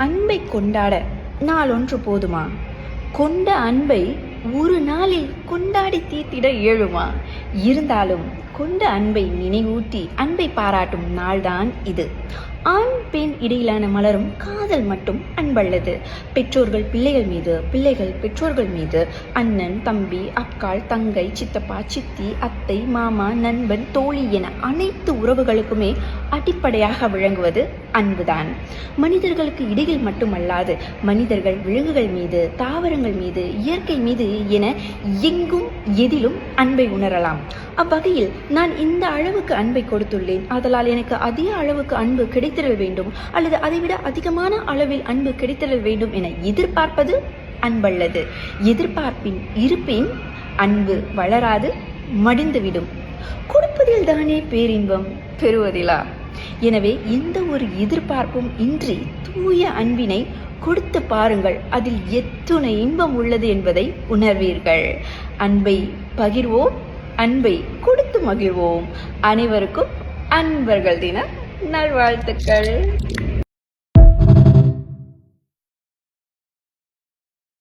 அன்பை கொண்டாட நாளொன்று போதுமா? கொண்ட அன்பை ஒரு நாளில் கொண்டாடி தீர்த்திட இயலுமா? இருந்தாலும் கொண்ட அன்பை நினைவூட்டி அன்பை பாராட்டும் நாள்தான் இது. ஆண் பெண் இடையிலான மலரும் காதல் மட்டும் அன்பல்லது. பெற்றோர்கள் பிள்ளைகள் மீது, பிள்ளைகள் பெற்றோர்கள் மீது, அண்ணன் தம்பி அக்காள் தங்கை சித்தப்பா சித்தி அத்தை மாமா நண்பன் தோழி என அனைத்து உறவுகளுக்குமே அடிப்படையாக விளங்குவது அன்புதான். மனிதர்களுக்கு இடையில் மட்டுமல்லாது மனிதர்கள் விலங்குகள் மீது, தாவரங்கள் மீது, இயற்கை மீது என எங்கும் எதிலும் அன்பை உணரலாம். அவ்வகையில் நான் இந்த அளவுக்கு அன்பை கொடுத்துள்ளேன், ஆதலால் எனக்கு அதிக அளவுக்கு அன்பு கிடைத்திடல் வேண்டும் அல்லது அதைவிட அதிகமான அளவில் அன்பு கிடைத்திடல் வேண்டும் என எதிர்பார்ப்பது அன்பல்லது. எதிர்பார்ப்பின் இருப்பின் அன்பு வளராது, மடிந்துவிடும். கொடுப்பதில் தானே பேரின்பம், பெறுவதிலா? எனவே எந்த ஒரு எதிர்பார்ப்பும் இன்றி தூய அன்பினை கொடுத்து பாருங்கள். அதில் எத்துணை இன்பம் உள்ளது என்பதை உணர்வீர்கள். அன்பை பகிர்வோம், அன்பை கொடுத்து மகிழ்வோம். அனைவருக்கும் அன்பர்கள் தின நல்வாழ்த்துக்கள்.